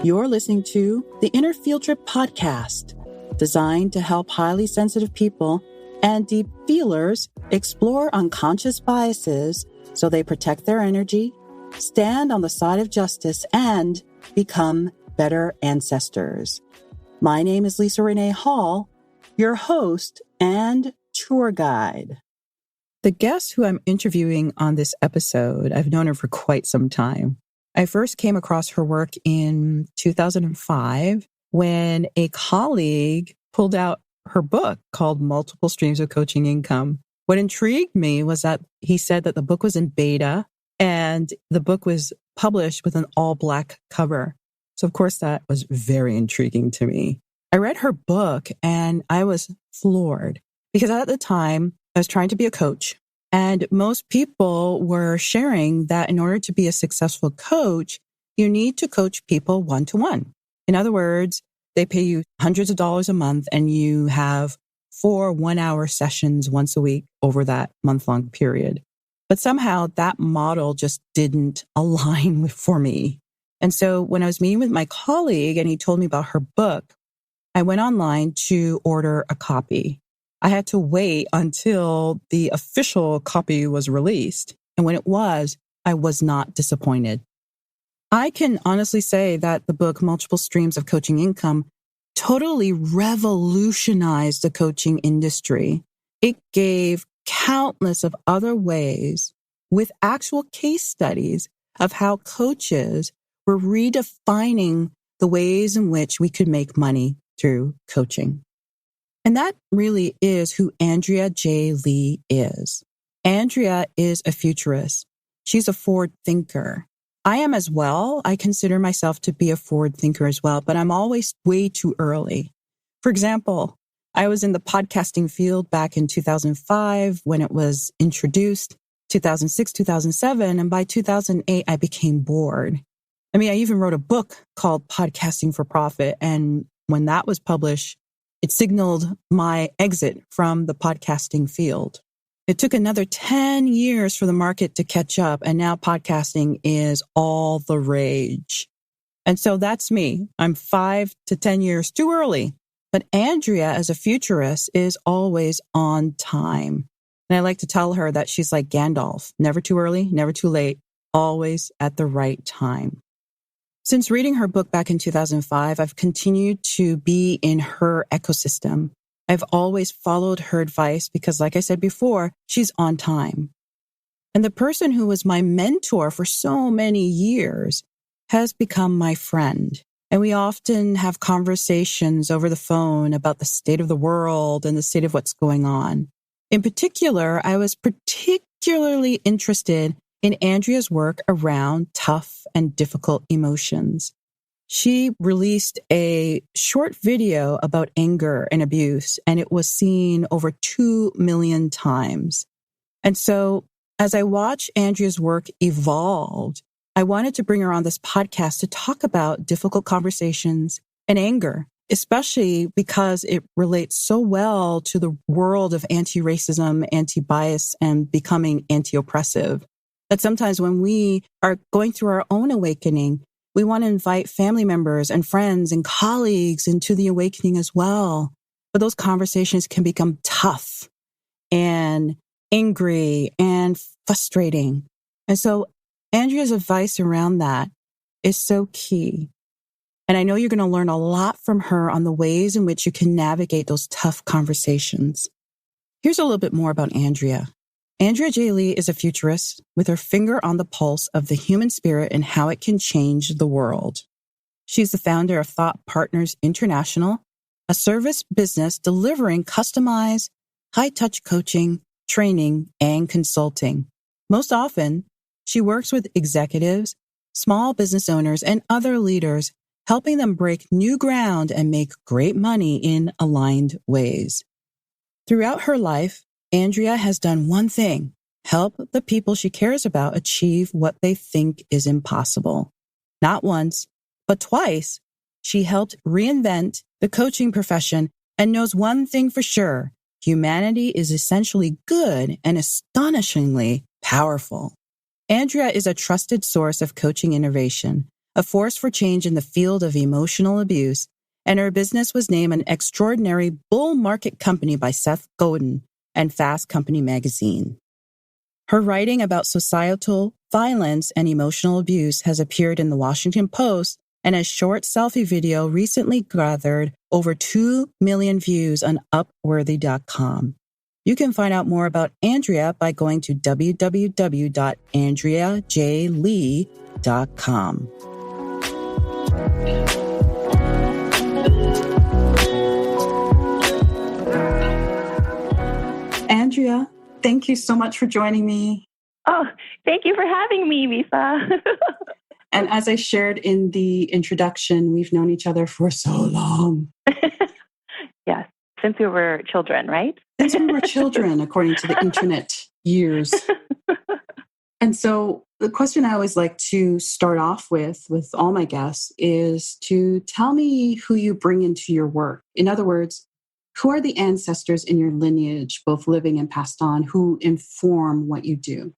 You're listening to the Inner Field Trip podcast, designed to help highly sensitive people and deep feelers explore unconscious biases so they protect their energy, stand on the side of justice, and become better ancestors. My name is Lisa Renee Hall, your host and tour guide. The guest who I'm interviewing on this episode, I've known her for quite some time. I first came across her work in 2005 when a colleague pulled out her book called Multiple Streams of Coaching Income. What intrigued me was that he said that the book was in beta and the book was published with an all-black cover. So, of course, that was very intriguing to me. I read her book and I was floored because at the time I was trying to be a coach. And most people were sharing that in order to be a successful coach, you need to coach people one-to-one. In other words, they pay you hundreds of dollars a month and you have 4 one-hour sessions once a week over that month-long period. But somehow that model just didn't align for me. And so when I was meeting with my colleague and he told me about her book, I went online to order a copy. I had to wait until the official copy was released. And when it was, I was not disappointed. I can honestly say that the book, Multiple Streams of Coaching Income, totally revolutionized the coaching industry. It gave countless of other ways with actual case studies of how coaches were redefining the ways in which we could make money through coaching. And that really is who Andrea J. Lee is. Andrea is a futurist. She's a forward thinker. I am as well. I consider myself to be a forward thinker as well, but I'm always way too early. For example, I was in the podcasting field back in 2005 when it was introduced, 2006, 2007, and by 2008, I became bored. I mean, I even wrote a book called Podcasting for Profit, and when that was published, it signaled my exit from the podcasting field. It took another 10 years for the market to catch up, and now podcasting is all the rage. And so that's me. I'm 5 to 10 years too early. But Andrea, as a futurist, is always on time. And I like to tell her that she's like Gandalf, never too early, never too late, always at the right time. Since reading her book back in 2005, I've continued to be in her ecosystem. I've always followed her advice because, like I said before, she's on time. And the person who was my mentor for so many years has become my friend. And we often have conversations over the phone about the state of the world and the state of what's going on. In particular, I was particularly interested in Andrea's work around tough and difficult emotions. She released a short video about anger and abuse, and it was seen over 2 million times. And so as I watched Andrea's work evolve, I wanted to bring her on this podcast to talk about difficult conversations and anger, especially because it relates so well to the world of anti-racism, anti-bias, and becoming anti-oppressive. That sometimes when we are going through our own awakening, we want to invite family members and friends and colleagues into the awakening as well. But those conversations can become tough and angry and frustrating. And so Andrea's advice around that is so key. And I know you're going to learn a lot from her on the ways in which you can navigate those tough conversations. Here's a little bit more about Andrea. Andrea J. Lee is a futurist with her finger on the pulse of the human spirit and how it can change the world. She's the founder of Thought Partners International, a service business delivering customized, high-touch coaching, training, and consulting. Most often, she works with executives, small business owners, and other leaders, helping them break new ground and make great money in aligned ways. Throughout her life, Andrea has done one thing: help the people she cares about achieve what they think is impossible. Not once, but twice, she helped reinvent the coaching profession and knows one thing for sure: humanity is essentially good and astonishingly powerful. Andrea is a trusted source of coaching innovation, a force for change in the field of emotional abuse, and her business was named an extraordinary bull market company by Seth Godin and Fast Company magazine. Her writing about societal violence and emotional abuse has appeared in the Washington Post, and a short selfie video recently gathered over 2 million views on Upworthy.com. You can find out more about Andrea by going to www.andreajlee.com. Andrea, thank you so much for joining me. Oh, thank you for having me, Lisa. And as I shared in the introduction, we've known each other for so long. Yes, since we were children, right? Since we were children, according to the internet years. And so the question I always like to start off with all my guests is to tell me who you bring into your work. In other words, who are the ancestors in your lineage, both living and passed on, who inform what you do?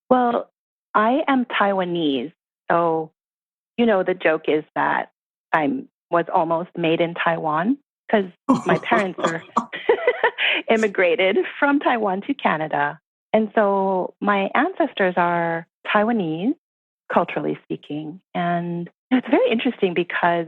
Well, I am Taiwanese. So, the joke is that I was almost made in Taiwan because my parents are immigrated from Taiwan to Canada. And so my ancestors are Taiwanese, culturally speaking. And it's very interesting because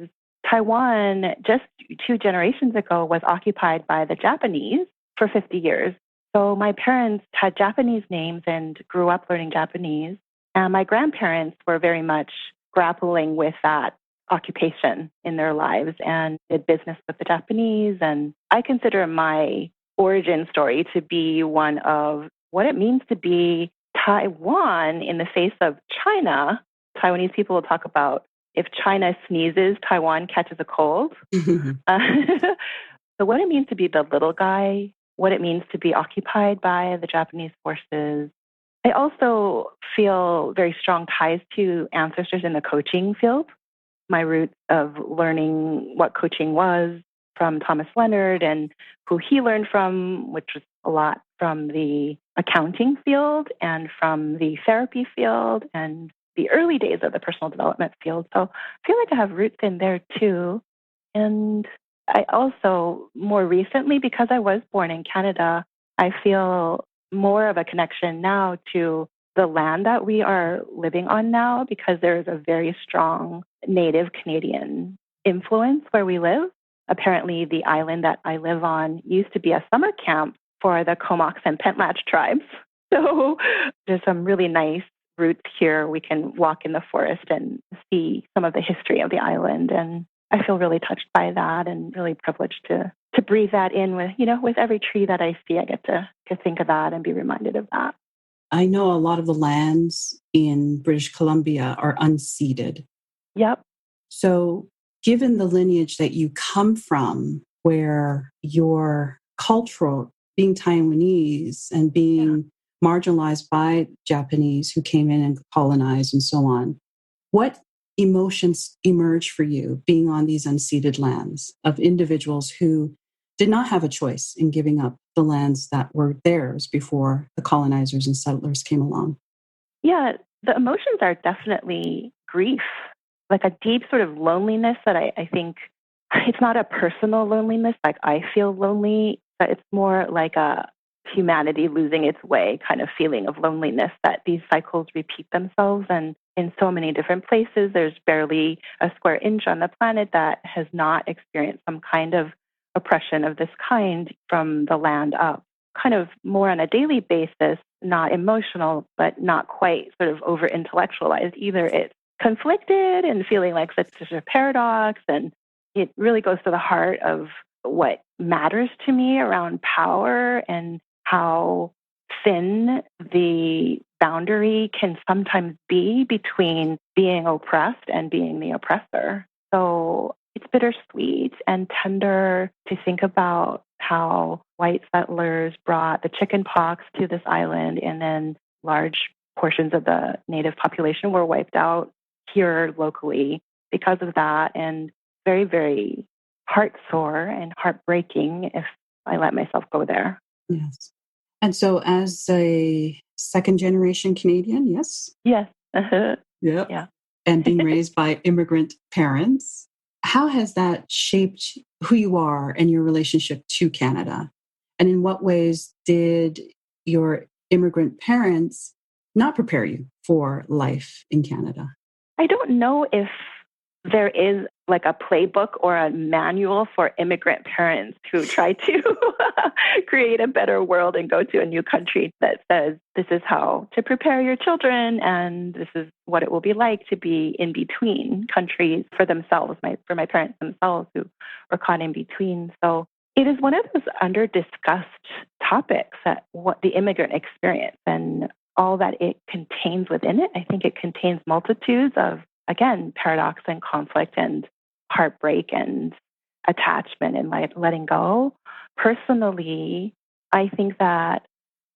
Taiwan, just 2 generations ago, was occupied by the Japanese for 50 years. So my parents had Japanese names and grew up learning Japanese. And my grandparents were very much grappling with that occupation in their lives and did business with the Japanese. And I consider my origin story to be one of what it means to be Taiwan in the face of China. Taiwanese people will talk about if China sneezes, Taiwan catches a cold. So what it means to be the little guy, what it means to be occupied by the Japanese forces. I also feel very strong ties to ancestors in the coaching field. My roots of learning what coaching was from Thomas Leonard and who he learned from, which was a lot from the accounting field and from the therapy field and the early days of the personal development field. So I feel like I have roots in there too. And I also, more recently, because I was born in Canada, I feel more of a connection now to the land that we are living on now because there is a very strong Native Canadian influence where we live. Apparently, the island that I live on used to be a summer camp for the Comox and Pentlatch tribes. So there's some really nice roots here. We can walk in the forest and see some of the history of the island. And I feel really touched by that and really privileged to breathe that in with every tree that I see. I get to think of that and be reminded of that. I know a lot of the lands in British Columbia are unceded. Yep. So given the lineage that you come from, where your cultural, being Taiwanese and being marginalized by Japanese who came in and colonized and so on, what emotions emerge for you being on these unceded lands of individuals who did not have a choice in giving up the lands that were theirs before the colonizers and settlers came along? Yeah, the emotions are definitely grief, like a deep sort of loneliness that I think it's not a personal loneliness, like I feel lonely, but it's more like a humanity losing its way kind of feeling of loneliness, that these cycles repeat themselves. And in so many different places, there's barely a square inch on the planet that has not experienced some kind of oppression of this kind from the land up, kind of more on a daily basis, not emotional, but not quite sort of over intellectualized either. It's conflicted and feeling like such a paradox. And it really goes to the heart of what matters to me around power and how thin the boundary can sometimes be between being oppressed and being the oppressor. So it's bittersweet and tender to think about how white settlers brought the chicken pox to this island, and then large portions of the native population were wiped out here locally because of that. And very, very heartsore and heartbreaking if I let myself go there. Yes. And so as a second generation Canadian, yes? Yes. Yeah. Yeah. and being raised by immigrant parents. How has that shaped who you are and your relationship to Canada? And in what ways did your immigrant parents not prepare you for life in Canada? I don't know if there is like a playbook or a manual for immigrant parents who try to create a better world and go to a new country that says this is how to prepare your children and this is what it will be like to be in between countries for themselves, for my parents themselves who were caught in between. So it is one of those under-discussed topics, that what the immigrant experience and all that it contains within it. I think it contains multitudes of, again, paradox and conflict and heartbreak and attachment and letting go. Personally, I think that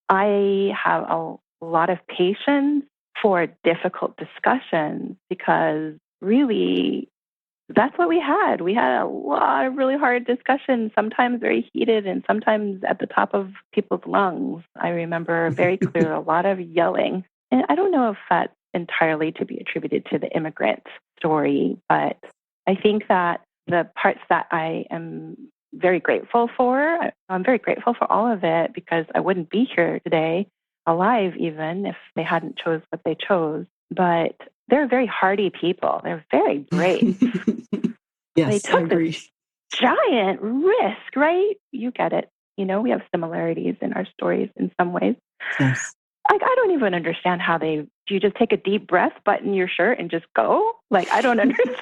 I have a lot of patience for difficult discussions because really that's what we had. We had a lot of really hard discussions, sometimes very heated and sometimes at the top of people's lungs. I remember very clear a lot of yelling. And I don't know if that's entirely to be attributed to the immigrant story, but I think that the parts that I am very grateful for, I'm very grateful for all of it because I wouldn't be here today, alive even, if they hadn't chose what they chose. But they're very hardy people. They're very brave. Yes, they took I agree. this giant risk, right? You get it. You know, we have similarities in our stories in some ways. Yes. Like, I don't even understand how do you just take a deep breath, button your shirt, and just go? Like, I don't understand.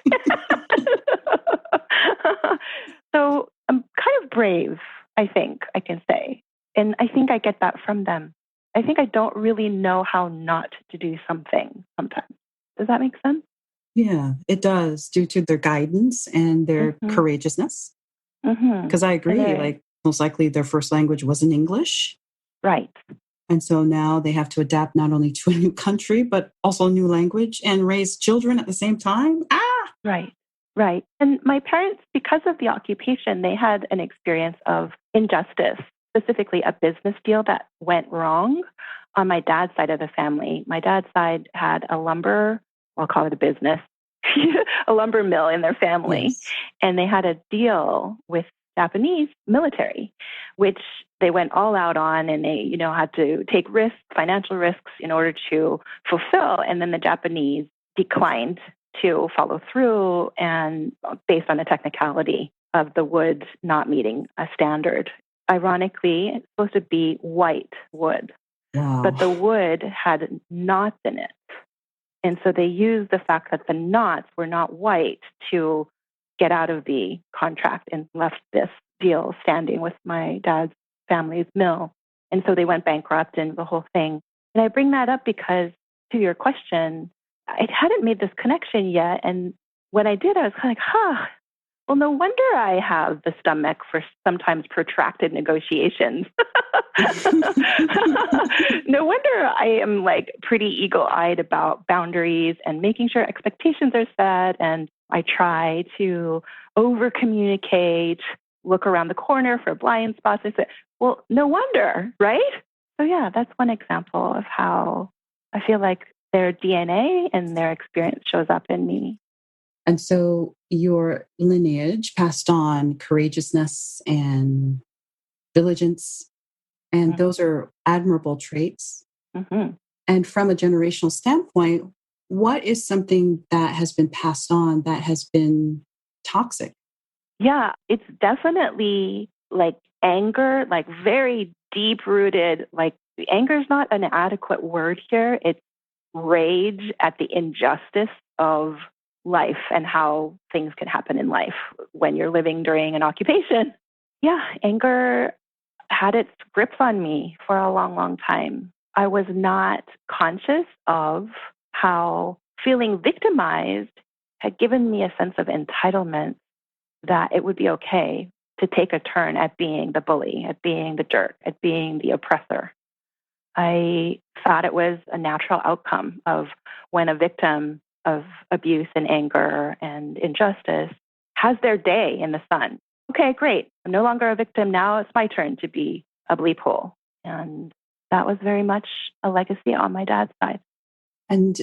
So I'm kind of brave, I think I can say. And I think I get that from them. I think I don't really know how not to do something sometimes. Does that make sense? Yeah, it does, due to their guidance and their courageousness. Because I agree, like most likely their first language wasn't English. Right. And so now they have to adapt not only to a new country, but also a new language and raise children at the same time. Right. Right. And my parents, because of the occupation, they had an experience of injustice, specifically a business deal that went wrong on my dad's side of the family. My dad's side had a lumber, I'll call it a business, a lumber mill in their family. Yes. And they had a deal with Japanese military, which they went all out on, and they, had to take risks, financial risks in order to fulfill. And then the Japanese declined to follow through, and based on a technicality of the wood not meeting a standard. Ironically, it's supposed to be white wood, but the wood had knots in it. And so they used the fact that the knots were not white to get out of the contract and left this deal standing with my dad's family's mill. And so they went bankrupt and the whole thing. And I bring that up because, to your question, I hadn't made this connection yet. And when I did, I was kind of like, well, no wonder I have the stomach for sometimes protracted negotiations. No wonder I am like pretty eagle-eyed about boundaries and making sure expectations are set. And I try to over-communicate, look around the corner for blind spots. I said, well, no wonder, right? So yeah, that's one example of how I feel like their DNA and their experience shows up in me. And so your lineage passed on courageousness and diligence, and those are admirable traits. And from a generational standpoint, what is something that has been passed on that has been toxic? Yeah, it's definitely like anger, like very deep-rooted, like anger is not an adequate word here. It's rage at the injustice of life and how things can happen in life when you're living during an occupation. Yeah, anger had its grips on me for a long, long time. I was not conscious of how feeling victimized had given me a sense of entitlement that it would be okay to take a turn at being the bully, at being the jerk, at being the oppressor. I thought it was a natural outcome of when a victim of abuse and anger and injustice has their day in the sun. Okay, great. I'm no longer a victim. Now it's my turn to be a bleep hole. And that was very much a legacy on my dad's side. And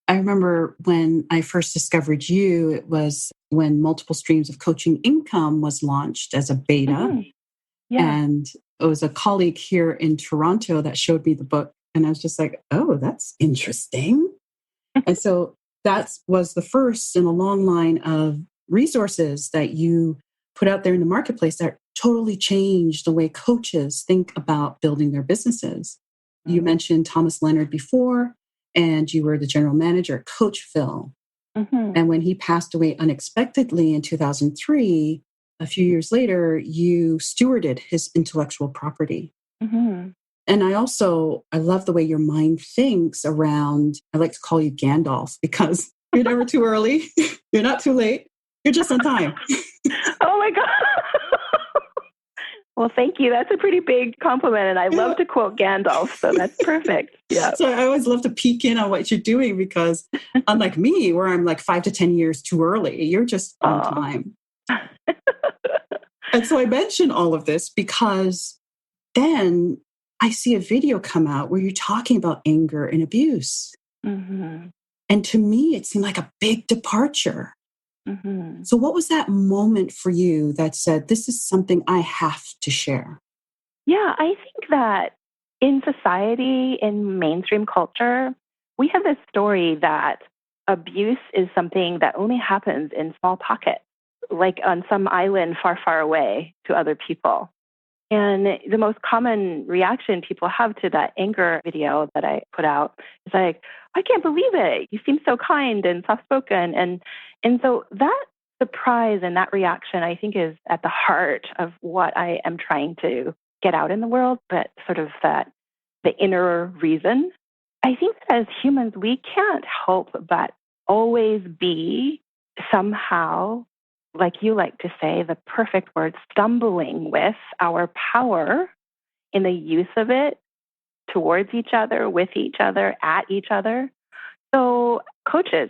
I remember when I first discovered you, it was when Multiple Streams of Coaching Income was launched as a beta. Mm-hmm. Yeah. And it was a colleague here in Toronto that showed me the book. And I was just like, oh, that's interesting. And so that was the first in a long line of resources that you put out there in the marketplace that totally changed the way coaches think about building their businesses. Mm-hmm. You mentioned Thomas Leonard before, and you were the general manager at Coachville. Mm-hmm. And when he passed away unexpectedly in 2003, a few years later, you stewarded his intellectual property. Mm-hmm. And I love the way your mind thinks around, I like to call you Gandalf, because you're never too early. You're not too late. You're just on time. Oh my God. Well, thank you. That's a pretty big compliment. And I love to quote Gandalf. So that's perfect. Yeah. So I always love to peek in on what you're doing, because unlike me, where I'm like 5 to 10 years too early, you're just on time. And so I mention all of this because then I see a video come out where you're talking about anger and abuse. Mm-hmm. And to me, it seemed like a big departure. Mm-hmm. So what was that moment for you that said, this is something I have to share? Yeah, I think that in society, in mainstream culture, we have this story that abuse is something that only happens in small pockets, like on some island far, far away to other people. And the most common reaction people have to that anger video that I put out is like, I can't believe it. You seem so kind and soft-spoken. And so that surprise and that reaction, I think, is at the heart of what I am trying to get out in the world, but sort of the inner reason. I think that as humans, we can't help but always be somehow, like you like to say, the perfect word, stumbling with our power in the use of it towards each other, with each other, at each other. So coaches,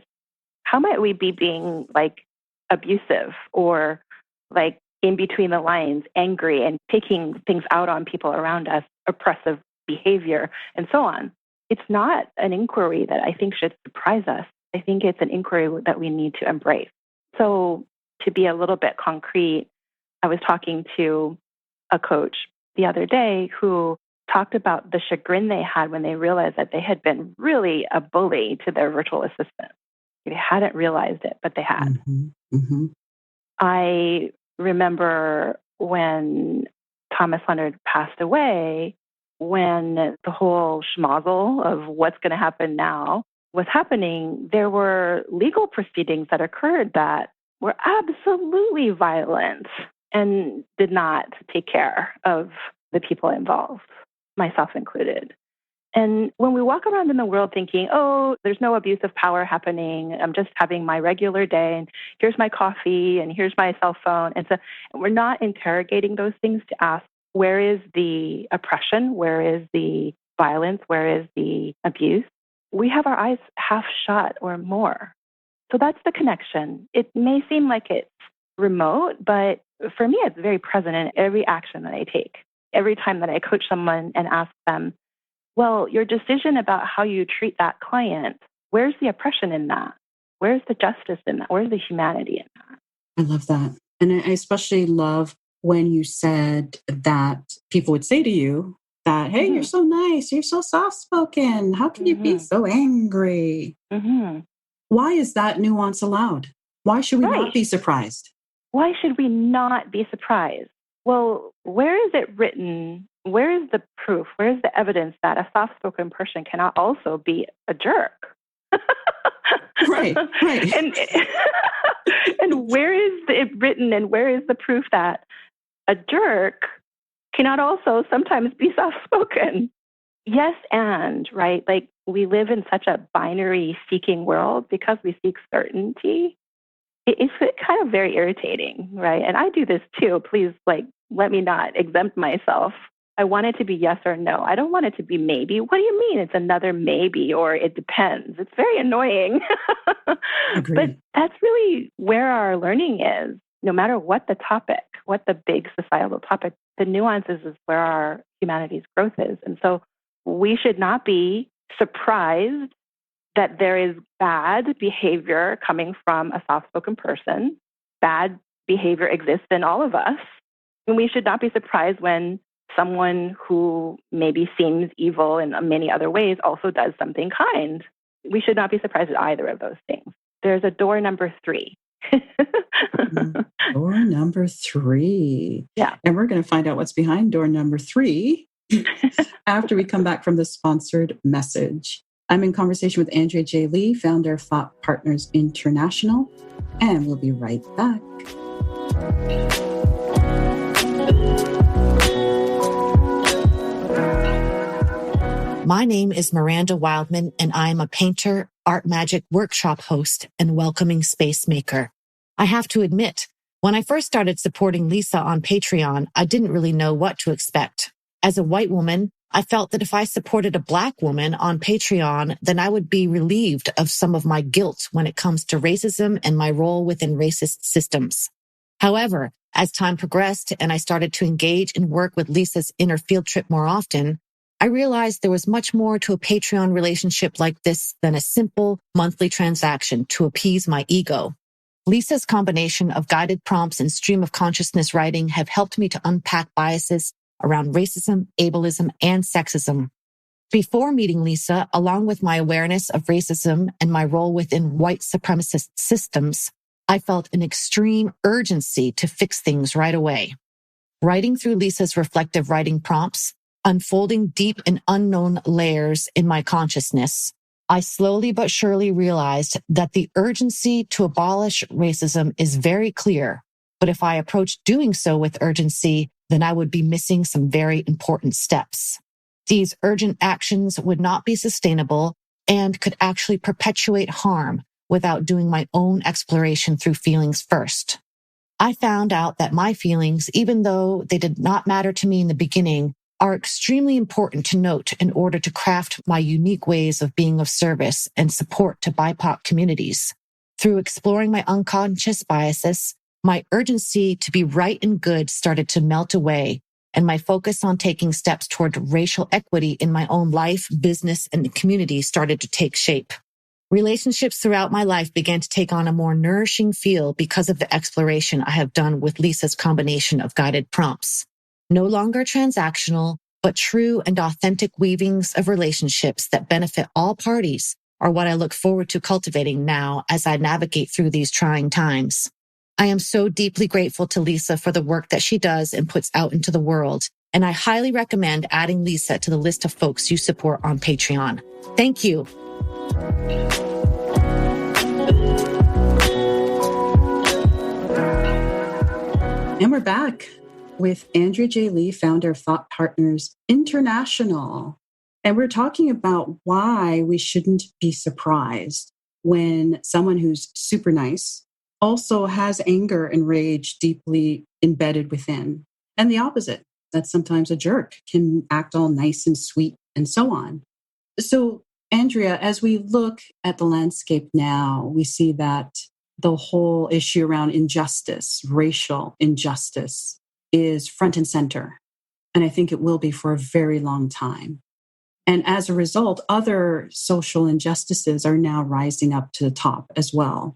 how might we be being like abusive or like in between the lines, angry and taking things out on people around us, oppressive behavior, and so on? It's not an inquiry that I think should surprise us. I think it's an inquiry that we need to embrace. So to be a little bit concrete, I was talking to a coach the other day who talked about the chagrin they had when they realized that they had been really a bully to their virtual assistant. They hadn't realized it, but they had. Mm-hmm. Mm-hmm. I remember when Thomas Leonard passed away, when the whole schmozzle of what's going to happen now was happening, there were legal proceedings that occurred that were absolutely violent and did not take care of the people involved, myself included. And when we walk around in the world thinking, oh, there's no abuse of power happening, I'm just having my regular day, and here's my coffee, and here's my cell phone. And so we're not interrogating those things to ask, where is the oppression? Where is the violence? Where is the abuse? We have our eyes half shut or more. So that's the connection. It may seem like it's remote, but for me, it's very present in every action that I take. Every time that I coach someone and ask them, well, your decision about how you treat that client, where's the oppression in that? Where's the justice in that? Where's the humanity in that? I love that. And I especially love when you said that people would say to you that, hey, you're so nice, you're so soft-spoken. How can you be so angry? Mm-hmm. Why is that nuance allowed? Why should we not be surprised? Why should we not be surprised? Well, where is it written? Where is the proof? Where is the evidence that a soft-spoken person cannot also be a jerk? Right. And where is it written and where is the proof that a jerk cannot also sometimes be soft-spoken? Yes, and, right? Like, we live in such a binary seeking world because we seek certainty. It's kind of very irritating, right? And I do this too. Please, let me not exempt myself. I want it to be yes or no. I don't want it to be maybe. What do you mean it's another maybe or it depends? It's very annoying. But that's really where our learning is. No matter what the topic, what the big societal topic, the nuances is where our humanity's growth is. And so we should not be surprised that there is bad behavior coming from a soft-spoken person. Bad behavior exists in all of us. And we should not be surprised when someone who maybe seems evil in many other ways also does something kind. We should not be surprised at either of those things. There's a door number 3. Door number 3. Yeah. And we're going to find out what's behind door number 3 after we come back from the sponsored message. I'm in conversation with Andrea J. Lee, founder of Thought Partners International, and we'll be right back. My name is Miranda Wildman, and I am a painter, art magic workshop host, and welcoming space maker. I have to admit, when I first started supporting Lisa on Patreon, I didn't really know what to expect. As a white woman, I felt that if I supported a Black woman on Patreon, then I would be relieved of some of my guilt when it comes to racism and my role within racist systems. However, as time progressed and I started to engage and work with Lisa's inner field trip more often, I realized there was much more to a Patreon relationship like this than a simple monthly transaction to appease my ego. Lisa's combination of guided prompts and stream of consciousness writing have helped me to unpack biases around racism, ableism, and sexism. Before meeting Lisa, along with my awareness of racism and my role within white supremacist systems, I felt an extreme urgency to fix things right away. Writing through Lisa's reflective writing prompts, unfolding deep and unknown layers in my consciousness, I slowly but surely realized that the urgency to abolish racism is very clear. But if I approached doing so with urgency, then I would be missing some very important steps. These urgent actions would not be sustainable and could actually perpetuate harm without doing my own exploration through feelings first. I found out that my feelings, even though they did not matter to me in the beginning, are extremely important to note in order to craft my unique ways of being of service and support to BIPOC communities. Through exploring my unconscious biases, my urgency to be right and good started to melt away, and my focus on taking steps toward racial equity in my own life, business, and community started to take shape. Relationships throughout my life began to take on a more nourishing feel because of the exploration I have done with Lisa's combination of guided prompts. No longer transactional, but true and authentic weavings of relationships that benefit all parties are what I look forward to cultivating now as I navigate through these trying times. I am so deeply grateful to Lisa for the work that she does and puts out into the world, and I highly recommend adding Lisa to the list of folks you support on Patreon. Thank you. And we're back with Andrea J. Lee, founder of Thought Partners International. And we're talking about why we shouldn't be surprised when someone who's super nice also has anger and rage deeply embedded within. And the opposite, that sometimes a jerk can act all nice and sweet and so on. So, Andrea, as we look at the landscape now, we see that the whole issue around injustice, racial injustice, is front and center. And I think it will be for a very long time. And as a result, other social injustices are now rising up to the top as well.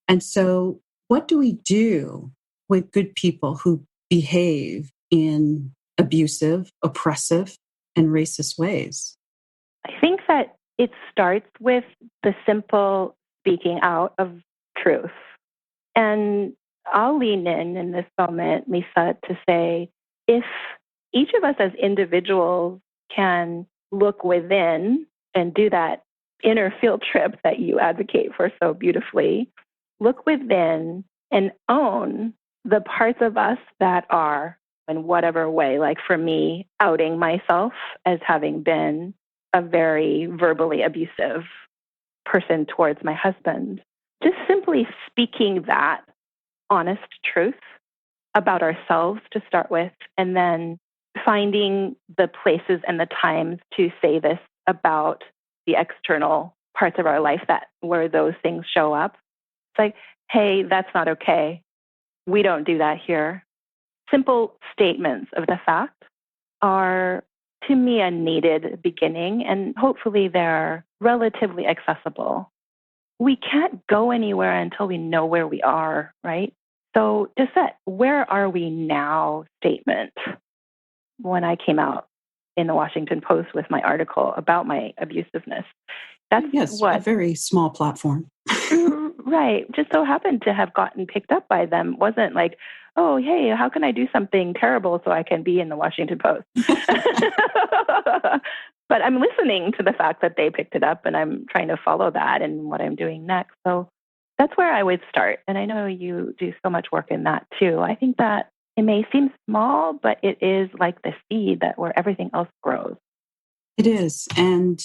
And so what do we do with good people who behave in abusive, oppressive, and racist ways? I think that it starts with the simple speaking out of truth. And I'll lean in this moment, Lisa, to say, if each of us as individuals can look within and do that inner field trip that you advocate for so beautifully, look within and own the parts of us that are, in whatever way, like for me, outing myself as having been a very verbally abusive person towards my husband. Just simply speaking that honest truth about ourselves to start with, and then finding the places and the times to say this about the external parts of our life that where those things show up. It's like, hey, that's not okay. We don't do that here. Simple statements of the fact are to me, a needed beginning, and hopefully they're relatively accessible. We can't go anywhere until we know where we are, right? So just that where are we now statement, when I came out in the Washington Post with my article about my abusiveness, that's a very small platform. Right. Just so happened to have gotten picked up by them. Wasn't like, oh, hey, how can I do something terrible so I can be in the Washington Post? But I'm listening to the fact that they picked it up, and I'm trying to follow that in what I'm doing next. So that's where I would start. And I know you do so much work in that too. I think that it may seem small, but it is like the seed that where everything else grows. It is. And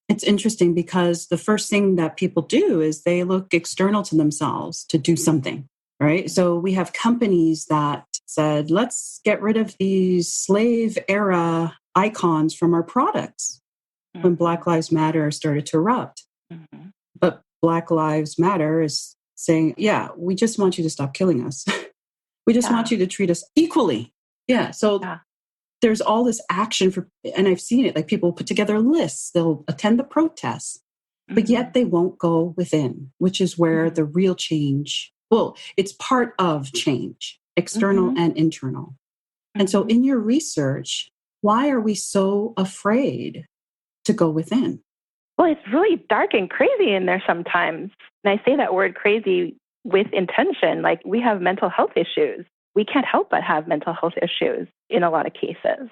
it's interesting because the first thing that people do is they look external to themselves to do something, right? So we have companies that said, let's get rid of these slave era icons from our products when Black Lives Matter started to erupt. Mm-hmm. But Black Lives Matter is saying, yeah, we just want you to stop killing us. We just want you to treat us equally. Yeah. So there's all this action for, and I've seen it, like people put together lists, they'll attend the protests, but yet they won't go within, which is where the real change, well, it's part of change, external and internal. And so in your research, why are we so afraid to go within? Well, it's really dark and crazy in there sometimes. And I say that word crazy with intention. Like, we have mental health issues. We can't help but have mental health issues in a lot of cases.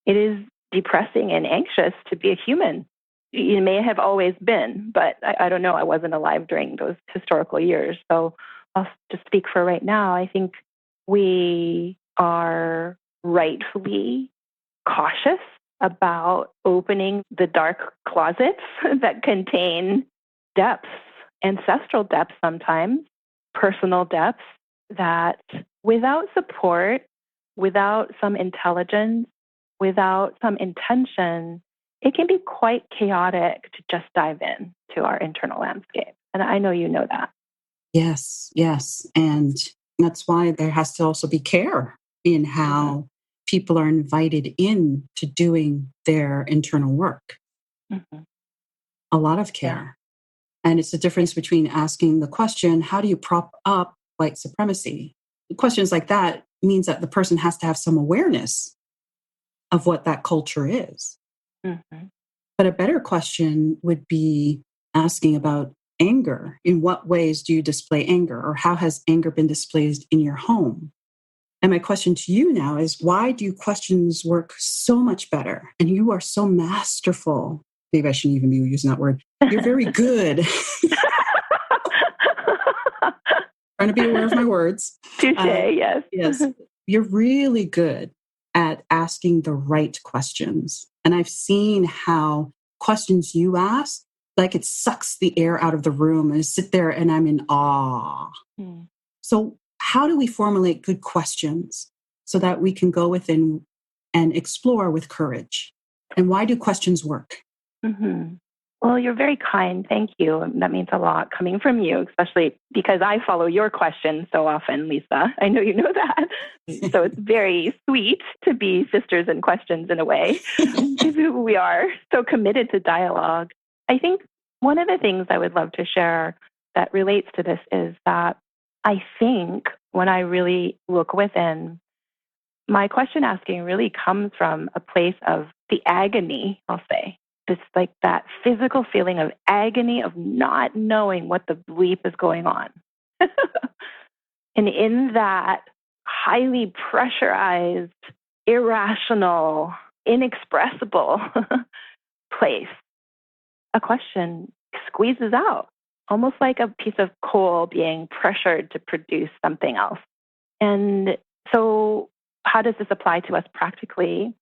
It is depressing and anxious to be a human. You may have always been, but I don't know. I wasn't alive during those historical years. So I'll just speak for right now. I think we are rightfully cautious about opening the dark closets that contain depths, ancestral depths sometimes, personal depths, that without support, without some intelligence, without some intention, it can be quite chaotic to just dive in to our internal landscape. And I know you know that. Yes, yes. And that's why there has to also be care in how people are invited in to doing their internal work. A lot of care. Yeah. And it's the difference between asking the question, how do you prop up white supremacy? Questions like that means that the person has to have some awareness of what that culture is. But a better question would be asking about anger. In what ways do you display anger, or how has anger been displayed in your home? And my question to you now is, why do questions work so much better? And you are so masterful. Maybe I shouldn't even be using that word. You're very good. Trying to be aware of my words. Touche, yes. Yes. You're really good at asking the right questions. And I've seen how questions you ask, like it sucks the air out of the room, and I sit there and I'm in awe. So how do we formulate good questions so that we can go within and explore with courage? And why do questions work? Well, you're very kind. Thank you. That means a lot coming from you, especially because I follow your questions so often, Lisa. I know you know that. So it's very sweet to be sisters in questions in a way. We are so committed to dialogue. I think one of the things I would love to share that relates to this is that I think when I really look within, my question asking really comes from a place of the agony, I'll say. It's like that physical feeling of agony of not knowing what the bleep is going on. And in that highly pressurized, irrational, inexpressible place, a question squeezes out, almost like a piece of coal being pressured to produce something else. And so how does this apply to us practically?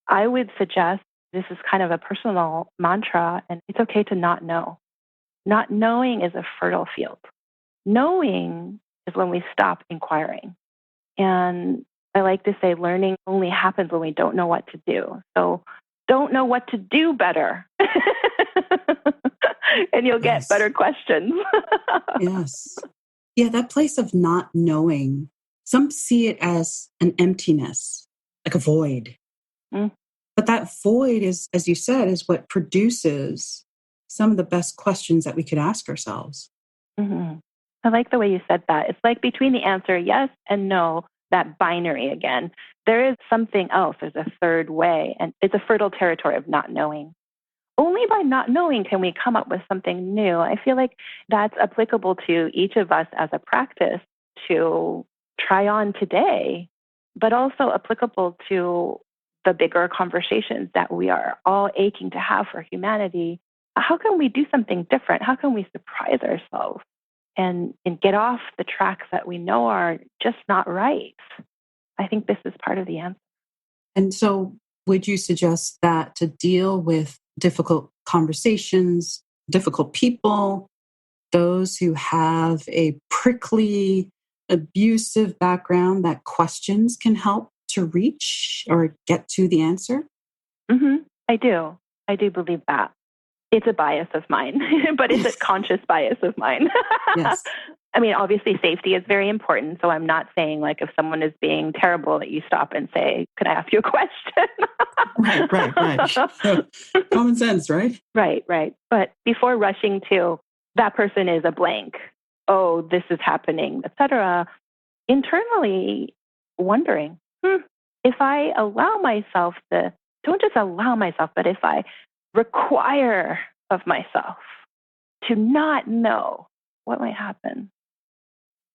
I would suggest this is kind of a personal mantra, and it's okay to not know. Not knowing is a fertile field. Knowing is when we stop inquiring. And I like to say learning only happens when we don't know what to do. So don't know what to do better. And you'll get better questions. Yes. Yeah, that place of not knowing, some see it as an emptiness, like a void. But that void is, as you said, is what produces some of the best questions that we could ask ourselves. Mm-hmm. I like the way you said that. It's like between the answer yes and no, that binary again. There is something else. There's a third way, and it's a fertile territory of not knowing. Only by not knowing can we come up with something new. I feel like that's applicable to each of us as a practice to try on today, but also applicable to the bigger conversations that we are all aching to have for humanity. How can we do something different? How can we surprise ourselves and get off the tracks that we know are just not right? I think this is part of the answer. And so would you suggest that to deal with difficult conversations, difficult people, those who have a prickly, abusive background, that questions can help to reach or get to the answer? Mm-hmm. I do. I do believe that. It's a bias of mine, but it's a conscious bias of mine. Yes. I mean, obviously safety is very important. So I'm not saying like if someone is being terrible that you stop and say, can I ask you a question? Right. Common sense, right? Right. But before rushing to that person is a blank, oh, this is happening, etc., internally wondering, if I allow myself don't just allow myself, but if I require of myself to not know, what might happen?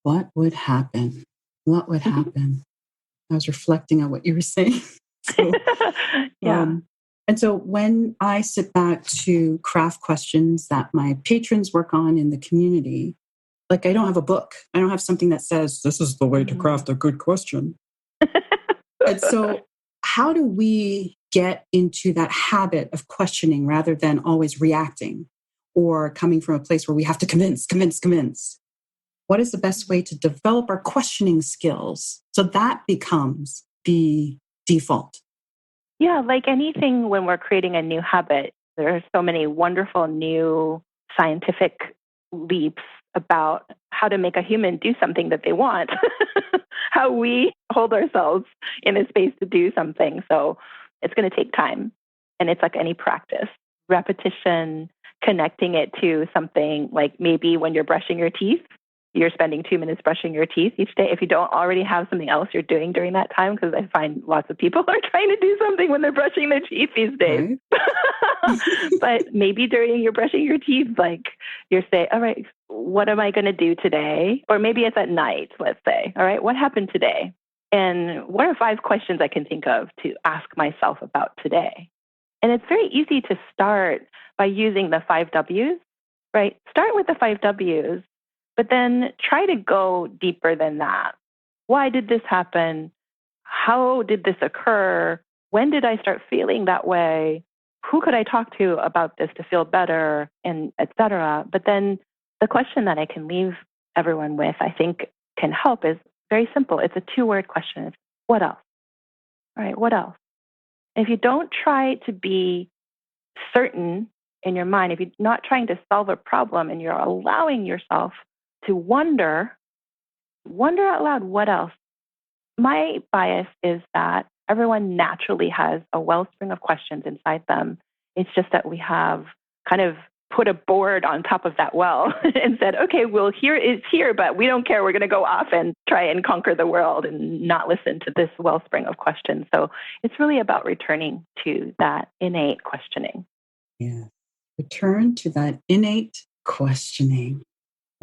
What would happen? What would happen? I was reflecting on what you were saying. So, yeah. And so when I sit back to craft questions that my patrons work on in the community, like I don't have a book. I don't have something that says, this is the way to craft a good question. And so how do we get into that habit of questioning rather than always reacting or coming from a place where we have to convince? What is the best way to develop our questioning skills so that becomes the default? Yeah, like anything when we're creating a new habit, there are so many wonderful new scientific leaps about how to make a human do something that they want, how we hold ourselves in a space to do something. So it's going to take time. And it's like any practice, repetition, connecting it to something like maybe when you're brushing your teeth, you're spending 2 minutes brushing your teeth each day. If you don't already have something else you're doing during that time, because I find lots of people are trying to do something when they're brushing their teeth these days. Right. But maybe during you're brushing your teeth, like you're saying, all right, what am I going to do today? Or maybe it's at night, let's say, all right, what happened today? And what are 5 questions I can think of to ask myself about today? And it's very easy to start by using the 5 W's, right? Start with the 5 W's. But then try to go deeper than that. Why did this happen? How did this occur? When did I start feeling that way? Who could I talk to about this to feel better, and et cetera? But then the question that I can leave everyone with, I think can help, is very simple. It's a 2-word question. It's what else? All right, what else? If you don't try to be certain in your mind, if you're not trying to solve a problem and you're allowing yourself to wonder out loud, what else? My bias is that everyone naturally has a wellspring of questions inside them. It's just that we have kind of put a board on top of that well and said, okay, well, it's here, but we don't care. We're going to go off and try and conquer the world and not listen to this wellspring of questions. So it's really about returning to that innate questioning. Yeah. Return to that innate questioning.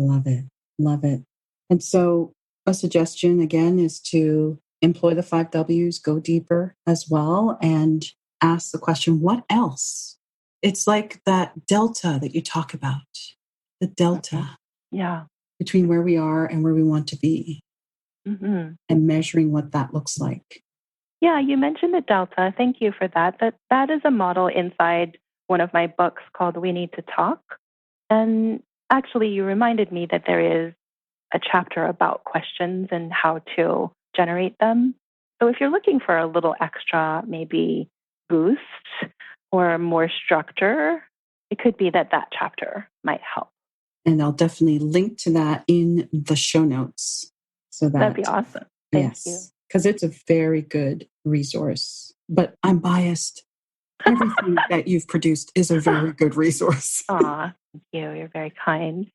Love it. And so a suggestion again is to employ the 5 W's, go deeper as well, and ask the question, what else? It's like that delta that you talk about, the delta between where we are and where we want to be, and measuring what that looks like. Yeah, you mentioned the delta. Thank you for that. That is a model inside one of my books called We Need to Talk. And actually, you reminded me that there is a chapter about questions and how to generate them. So if you're looking for a little extra, maybe boost or more structure, it could be that chapter might help. And I'll definitely link to that in the show notes. So that'd be awesome. Thank you. Because it's a very good resource. But I'm biased. Everything that you've produced is a very good resource. Aw, thank you. You're very kind.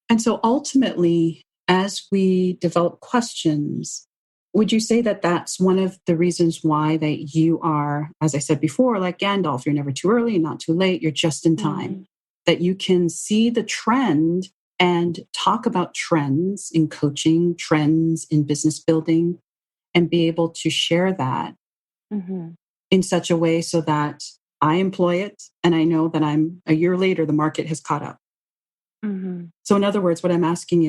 And so ultimately, as we develop questions, would you say that that's one of the reasons why that you are, as I said before, like Gandalf, you're never too early, not too late, you're just in time, that you can see the trend and talk about trends in coaching, trends in business building, and be able to share that in such a way so that I employ it and I know that I'm a year later, the market has caught up. So in other words, what I'm asking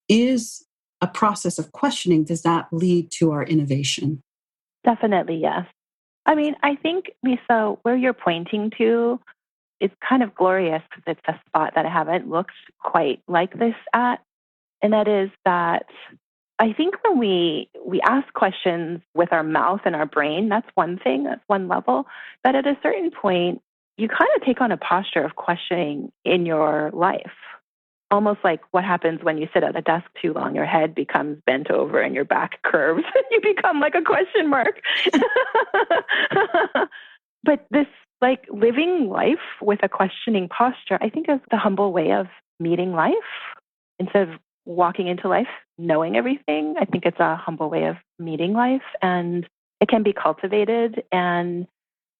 is a process of questioning, does that lead to our innovation? Definitely, yes. I mean, I think, Lisa, where you're pointing to, it's kind of glorious because it's a spot that I haven't looked quite like this at. And that is that I think when we ask questions with our mouth and our brain, that's one thing, that's one level. But at a certain point, you kind of take on a posture of questioning in your life. Almost like what happens when you sit at a desk too long, your head becomes bent over and your back curves. You become like a question mark. But this like living life with a questioning posture, I think is the humble way of meeting life. Instead of walking into life knowing everything, I think it's a humble way of meeting life, and it can be cultivated. And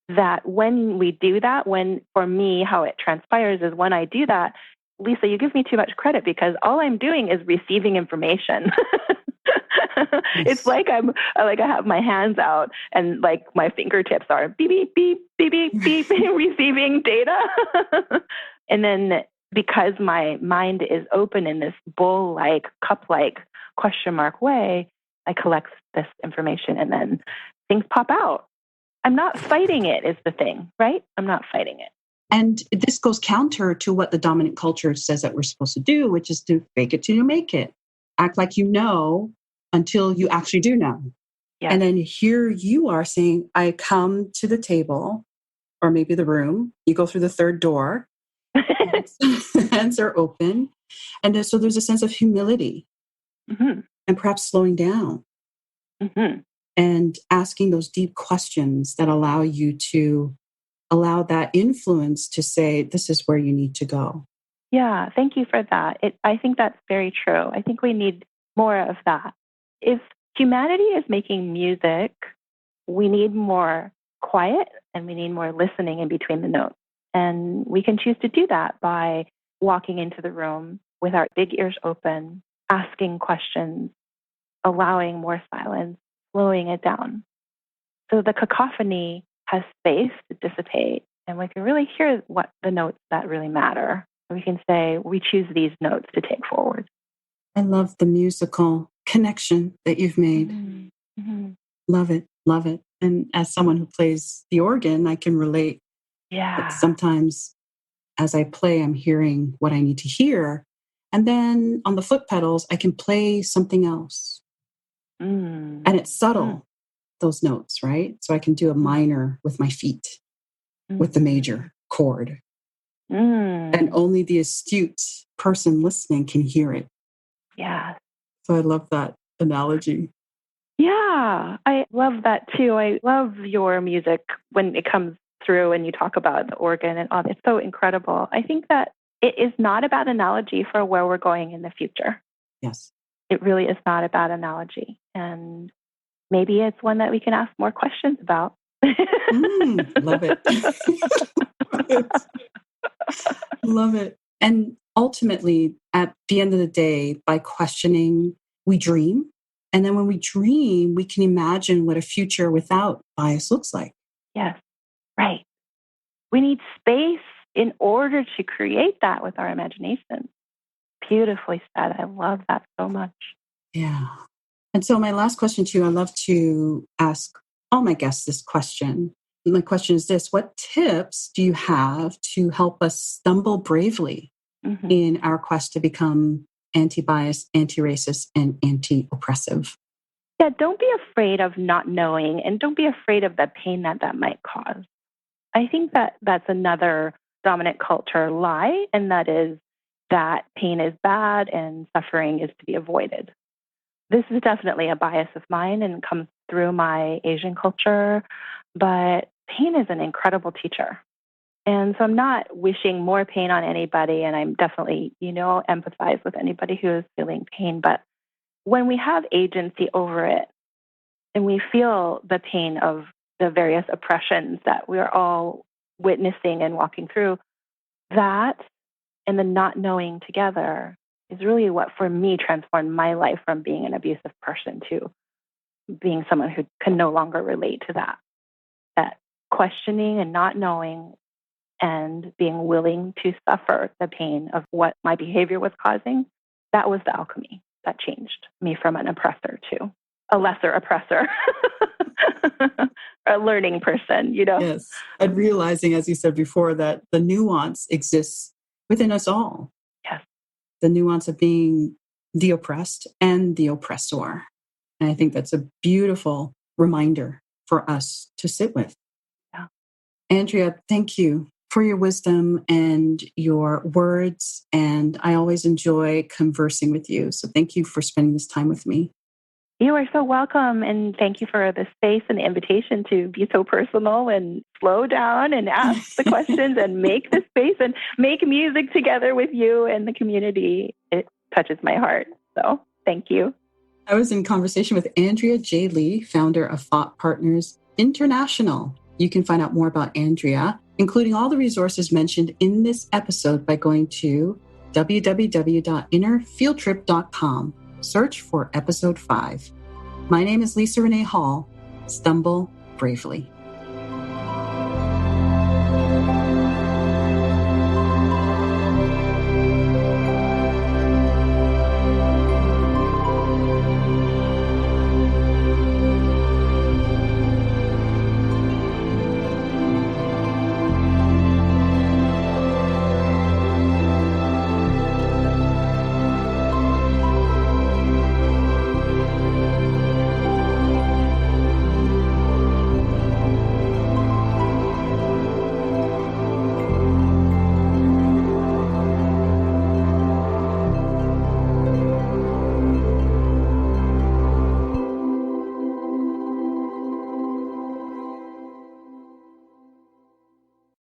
that when we do that, when for me, how it transpires is when I do that, Lisa, you give me too much credit because all I'm doing is receiving information. It's like I have my hands out and like my fingertips are beep, beep, beep, beep, beep, beep, receiving data. And then because my mind is open in this bowl-like, cup-like question mark way, I collect this information and then things pop out. I'm not fighting it is the thing, right? I'm not fighting it. And this goes counter to what the dominant culture says that we're supposed to do, which is to fake it till you make it. Act like you know until you actually do know. Yeah. And then here you are saying, I come to the table or maybe the room, you go through the third door, hands are open. And so there's a sense of humility and perhaps slowing down and asking those deep questions that allow you to allow that influence to say, this is where you need to go. Yeah, thank you for that. I think that's very true. I think we need more of that. If humanity is making music, we need more quiet and we need more listening in between the notes. And we can choose to do that by walking into the room with our big ears open, asking questions, allowing more silence, slowing it down. So the cacophony has space to dissipate, and we can really hear what the notes that really matter. We can say, we choose these notes to take forward. I love the musical connection that you've made. Love it, love it. And as someone who plays the organ, I can relate. Yeah. Sometimes as I play, I'm hearing what I need to hear. And then on the foot pedals, I can play something else. And it's subtle, those notes, right? So I can do a minor with my feet, with the major chord. And only the astute person listening can hear it. Yeah. So I love that analogy. Yeah, I love that too. I love your music when it comes through and you talk about the organ and all. It's so incredible. I think that it is not a bad analogy for where we're going in the future. Yes. It really is not a bad analogy. And maybe it's one that we can ask more questions about. Love it. Love it. And ultimately, at the end of the day, by questioning, we dream. And then when we dream, we can imagine what a future without bias looks like. Yes, right. We need space in order to create that with our imagination. Beautifully said. I love that so much. Yeah. And so my last question to you, I love to ask all my guests this question. My question is this: what tips do you have to help us stumble bravely in our quest to become anti-bias, anti-racist, and anti-oppressive? Yeah, don't be afraid of not knowing, and don't be afraid of the pain that that might cause. I think that that's another dominant culture lie, and that is that pain is bad and suffering is to be avoided. This is definitely a bias of mine and comes through my Asian culture, but pain is an incredible teacher. And so I'm not wishing more pain on anybody, and I'm definitely, empathize with anybody who is feeling pain. But when we have agency over it and we feel the pain of the various oppressions that we are all witnessing and walking through, that and the not knowing together is really what, for me, transformed my life from being an abusive person to being someone who can no longer relate to that questioning and not knowing and being willing to suffer the pain of what my behavior was causing. That was the alchemy that changed me from an oppressor to a lesser oppressor, a learning person, Yes. And realizing, as you said before, that the nuance exists within us all. Yes. The nuance of being the oppressed and the oppressor. And I think that's a beautiful reminder for us to sit with. Yeah. Andrea, thank you for your wisdom and your words. And I always enjoy conversing with you. So thank you for spending this time with me. You are so welcome. And thank you for the space and the invitation to be so personal and slow down and ask the questions and make the space and make music together with you and the community. It touches my heart. So thank you. I was in conversation with Andrea J. Lee, founder of Thought Partners International. You can find out more about Andrea, including all the resources mentioned in this episode, by going to www.innerfieldtrip.com. Search for episode 5. My name is Lisa Renee Hall. Stumble bravely.